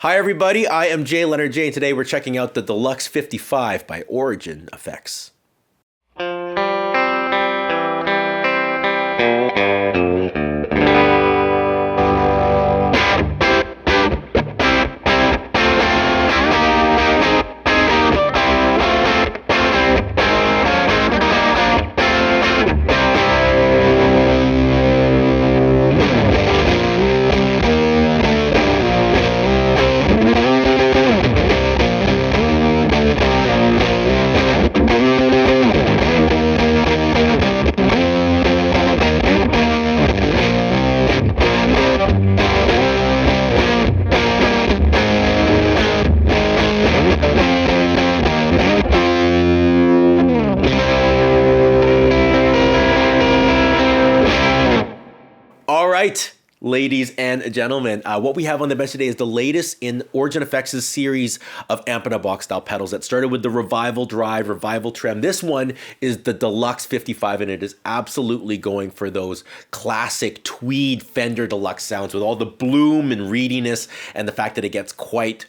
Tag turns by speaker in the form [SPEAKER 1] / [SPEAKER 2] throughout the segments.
[SPEAKER 1] Hi everybody, I am JayLeonardJ, and today we're checking out the Deluxe 55 by Origin Effects. All right, ladies and gentlemen, what we have on the bench today is the latest in Origin Effects' series of amp-in-a-box style pedals that started with the Revival Drive, Revival Trem. This one is the Deluxe 55, and it is absolutely going for those classic Tweed Fender Deluxe sounds with all the bloom and readiness and the fact that it gets quite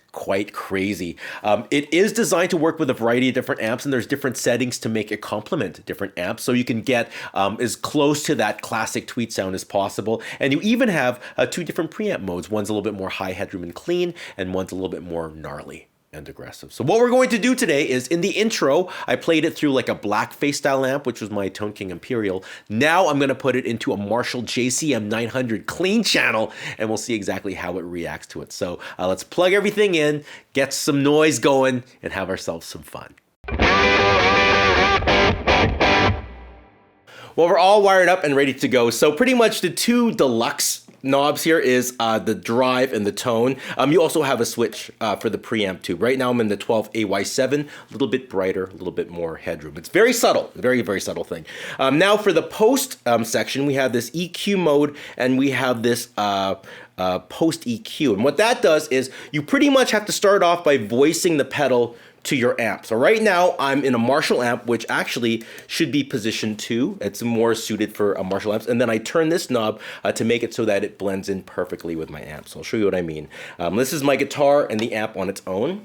[SPEAKER 1] crazy. It is designed to work with a variety of different amps, and there's different settings to make it complement different amps, so you can get as close to that classic Tweed sound as possible. And you even have two different preamp modes. One's a little bit more high headroom and clean, and one's a little bit more gnarly and aggressive. So what we're going to do today is, in the intro, I played it through like a blackface style amp, which was my Tone King Imperial. Now I'm going to put it into a Marshall JCM 900 clean channel, and we'll see exactly how it reacts to it. So let's plug everything in, get some noise going, and have ourselves some fun. Well, we're all wired up and ready to go. So pretty much the two Deluxe knobs here is the drive and the tone. You also have a switch for the preamp tube. Right now I'm in the 12AY7, a little bit brighter, a little bit more headroom. It's very subtle, very subtle thing. Now for the post section, we have this EQ mode and we have this post EQ. And what that does is you pretty much have to start off by voicing the pedal to your amp. So right now I'm in a Marshall amp, which actually should be position 2. It's more suited for a Marshall amps. And then I turn this knob to make it so that it blends in perfectly with my amp. So I'll show you what I mean. This is my guitar and the amp on its own.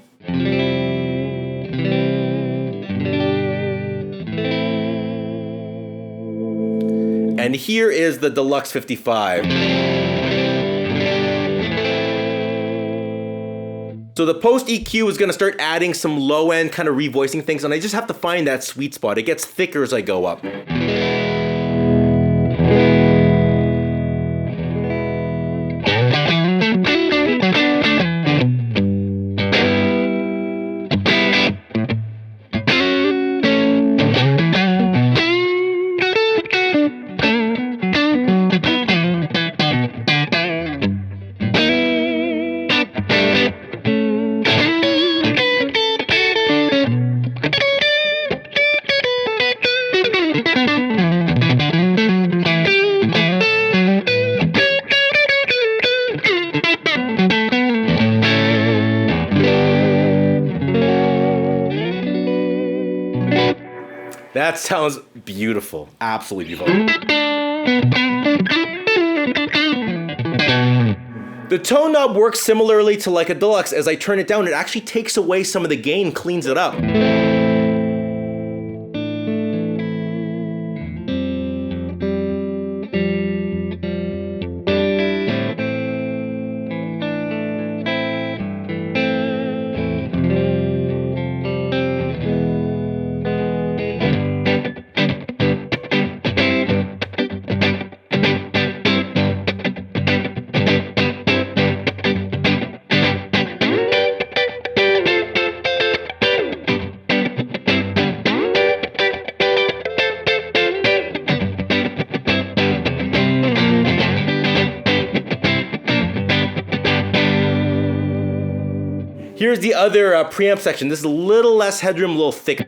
[SPEAKER 1] And here is the Deluxe 55. So the post EQ is going to start adding some low end kind of revoicing things, and I just have to find that sweet spot. It gets thicker as I go up. That sounds beautiful, absolutely beautiful. The tone knob works similarly to like a Deluxe. As I turn it down, it actually takes away some of the gain, cleans it up. Here's the other preamp section. This is a little less headroom, a little thicker.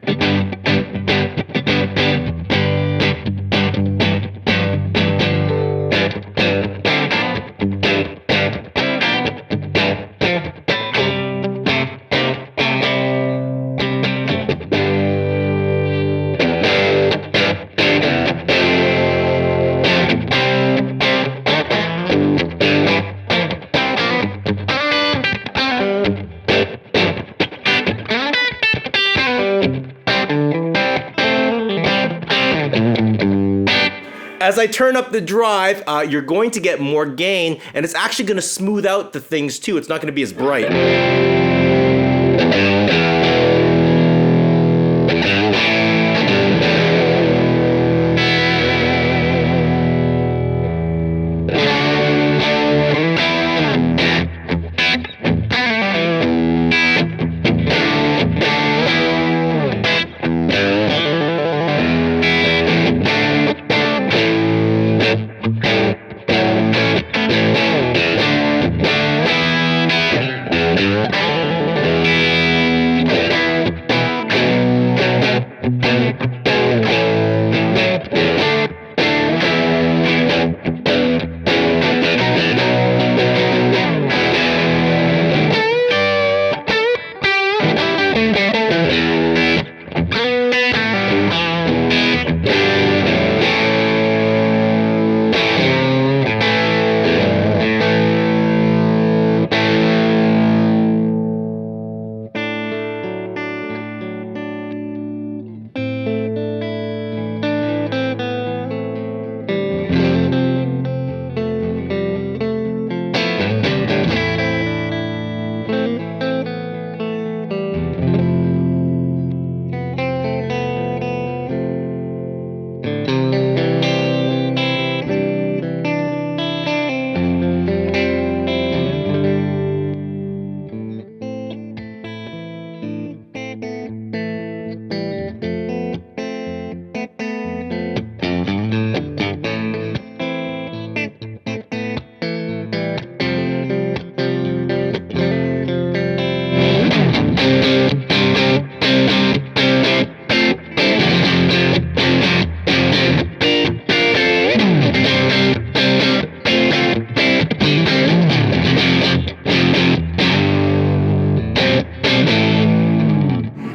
[SPEAKER 1] As I turn up the drive, you're going to get more gain, and it's actually going to smooth out the things too. It's not going to be as bright.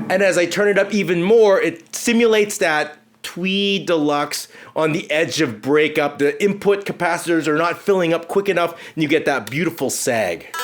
[SPEAKER 1] And as I turn it up even more, it simulates that Tweed Deluxe on the edge of breakup. The input capacitors are not filling up quick enough, and you get that beautiful sag.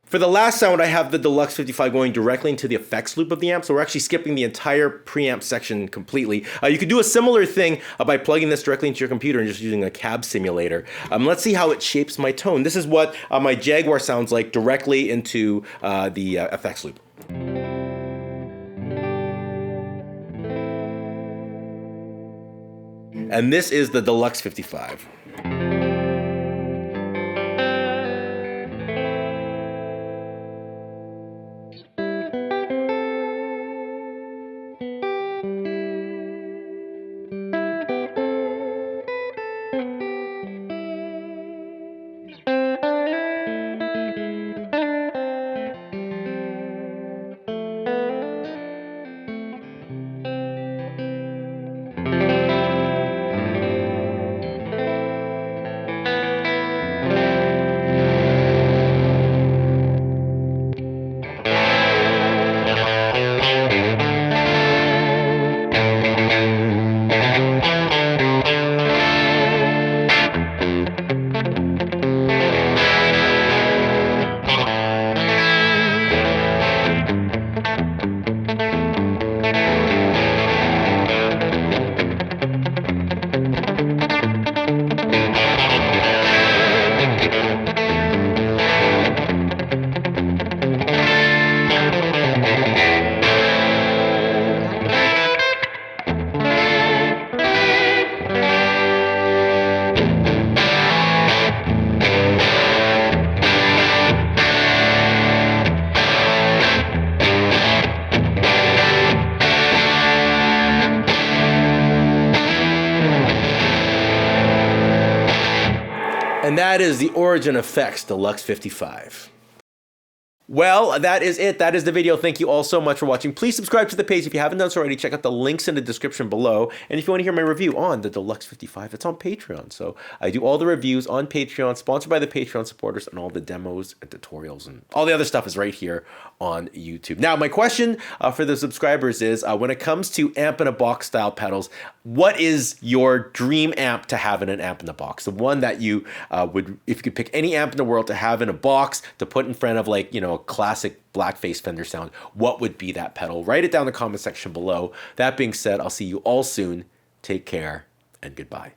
[SPEAKER 1] For the last sound, I have the Deluxe 55 going directly into the effects loop of the amp, so we're actually skipping the entire preamp section completely. You could do a similar thing by plugging this directly into your computer and just using a cab simulator. Let's see how it shapes my tone. This is what my Jaguar sounds like directly into the effects loop. And this is the Deluxe 55. And that is the Origin Effects Deluxe 55. Well, that is it. That is the video. Thank you all so much for watching. Please subscribe to the page if you haven't done so already. Check out the links in the description below. And if you want to hear my review on the Deluxe 55, it's on Patreon. So I do all the reviews on Patreon, sponsored by the Patreon supporters, and all the demos and tutorials and all the other stuff is right here on YouTube. Now, my question for the subscribers is, when it comes to amp in a box style pedals, what is your dream amp to have in an amp in a box? The one that you would, if you could pick any amp in the world to have in a box to put in front of, like, you know, a classic blackface Fender sound, what would be that pedal? Write it down in the comment section below. That being said, I'll see you all soon. Take care and goodbye.